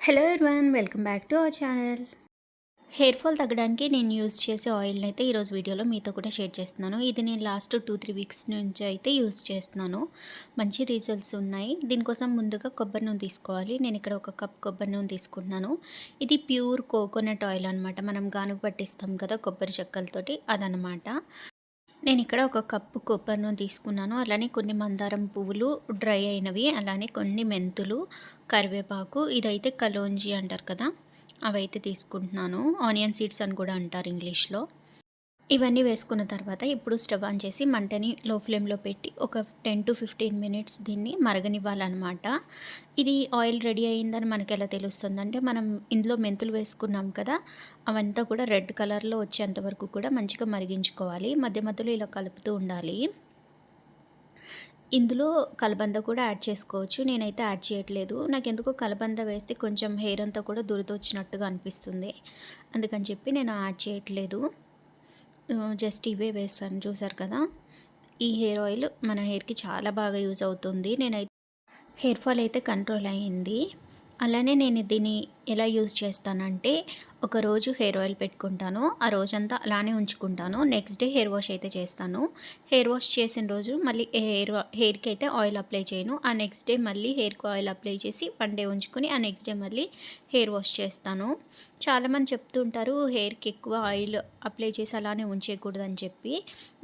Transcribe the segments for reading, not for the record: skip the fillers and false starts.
Hello everyone, welcome back to our channel. Hair fall తగ్గడానికి నేను use చేసే ఆయిల్ని అయితే ఈరోజు వీడియోలో మీతో కూడా షేర్ చేస్తున్నాను. ఇది నేను లాస్ట్ 2-3 వీక్స్ నుంచి అయితే యూజ్ చేస్తున్నాను. మంచి రిజల్ట్స్ ఉన్నాయి. దీనికోసం ముందుగా కొబ్బరి నూనె తీసుకోవాలి. నేను ఇక్కడ ఒక కప్ కొబ్బరి నూనె తీసుకుంటున్నాను. ఇది ప్యూర్ కోకోనట్ ఆయిల్ అనమాట. మనం గానుగ పట్టిస్తాం కదా కొబ్బరి చెక్కలతోటి, అదనమాట. నేను ఇక్కడ ఒక కప్పు కొబ్బరి నూనె తీసుకున్నాను. అలానే కొన్ని మందారం పువ్వులు డ్రై అయినవి, అలానే కొన్ని మెంతులు, కరివేపాకు, ఇదైతే కలోంజీ అంటారు కదా, అవైతే తీసుకుంటున్నాను. ఆనియన్ సీడ్స్ అని కూడా అంటారు ఇంగ్లీష్లో. ఇవన్నీ వేసుకున్న తర్వాత ఇప్పుడు స్టవ్ ఆన్ చేసి మంటని లో ఫ్లేమ్లో పెట్టి ఒక 10-15 మినిట్స్ దీన్ని మరగనివ్వాలన్నమాట. ఇది ఆయిల్ రెడీ అయ్యిందని మనకి ఎలా తెలుస్తుందంటే, మనం ఇందులో మెంతులు వేసుకున్నాం కదా, అవంతా కూడా రెడ్ కలర్లో వచ్చేంత వరకు కూడా మంచిగా మరిగించుకోవాలి. మధ్య మధ్యలో ఇలా కలుపుతూ ఉండాలి. ఇందులో కలబంద కూడా యాడ్ చేసుకోవచ్చు. నేనైతే యాడ్ చేయట్లేదు. నాకెందుకో కలబంద వేస్తే కొంచెం హెయిర్ అంతా కూడా దురదొచ్చినట్టుగా అనిపిస్తుంది. అందుకని చెప్పి నేను యాడ్ చేయట్లేదు. జస్ట్ ఇవే వేసాను. చూసారు కదా, ఈ హెయిర్ ఆయిల్ మన హెయిర్కి చాలా బాగా యూజ్ అవుతుంది. నేనైతే హెయిర్ ఫాల్ అయితే కంట్రోల్ అయ్యింది. అలానే నేను దీన్ని ఎలా యూజ్ చేస్తానంటే, ఒకరోజు హెయిర్ ఆయిల్ పెట్టుకుంటాను, ఆ రోజంతా అలానే ఉంచుకుంటాను. నెక్స్ట్ డే హెయిర్ వాష్ అయితే చేస్తాను. హెయిర్ వాష్ చేసిన రోజు మళ్ళీ హెయిర్కి అయితే ఆయిల్ అప్లై చేయను. ఆ నెక్స్ట్ డే మళ్ళీ హెయిర్కి ఆయిల్ అప్లై చేసి 1 డే ఉంచుకొని ఆ నెక్స్ట్ డే మళ్ళీ హెయిర్ వాష్ చేస్తాను. చాలామంది చెప్తుంటారు హెయిర్కి ఎక్కువ ఆయిల్ అప్లై చేసి అలానే ఉంచేయకూడదని చెప్పి.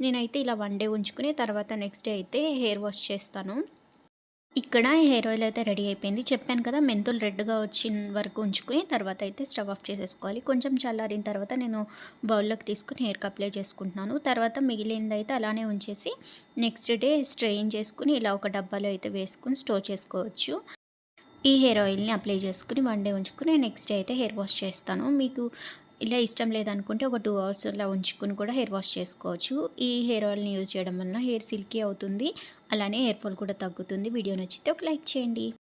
నేనైతే ఇలా 1 డే ఉంచుకుని తర్వాత నెక్స్ట్ డే అయితే హెయిర్ వాష్ చేస్తాను. ఇక్కడ హెయిర్ ఆయిల్ అయితే రెడీ అయిపోయింది. చెప్పాను కదా, మెంతులు రెడ్‌గా వచ్చిన వరకు ఉంచుకొని తర్వాత అయితే స్టవ్ ఆఫ్ చేసేసుకోవాలి. కొంచెం చల్లారిన తర్వాత నేను బౌల్‌లోకి తీసుకొని హెయిర్‌కి అప్లై చేసుకుంటున్నాను. తర్వాత మిగిలిందైతే అలానే ఉంచేసి నెక్స్ట్ డే స్ట్రెయిన్ చేసుకొని ఇలా ఒక డబ్బాలో అయితే వేసుకొని స్టోర్ చేసుకోవచ్చు. ఈ హెయిర్ ఆయిల్‌ని అప్లై చేసుకొని 1 డే ఉంచుకొని నెక్స్ట్ డే అయితే హెయిర్ వాష్ చేస్తాను. మీకు ఇలా ఇష్టం లేదనుకుంటే ఒక 2 అవర్స్ అలా ఉంచుకొని కూడా హెయిర్ వాష్ చేసుకోవచ్చు. ఈ హెయిర్ ఆయిల్‌ని యూజ్ చేయడం వలన హెయిర్ సిల్కీ అవుతుంది. అలానే హెయిర్ ఫాల్ కూడా తగ్గుతుంది. వీడియో నచ్చితే ఒక లైక్ చేయండి.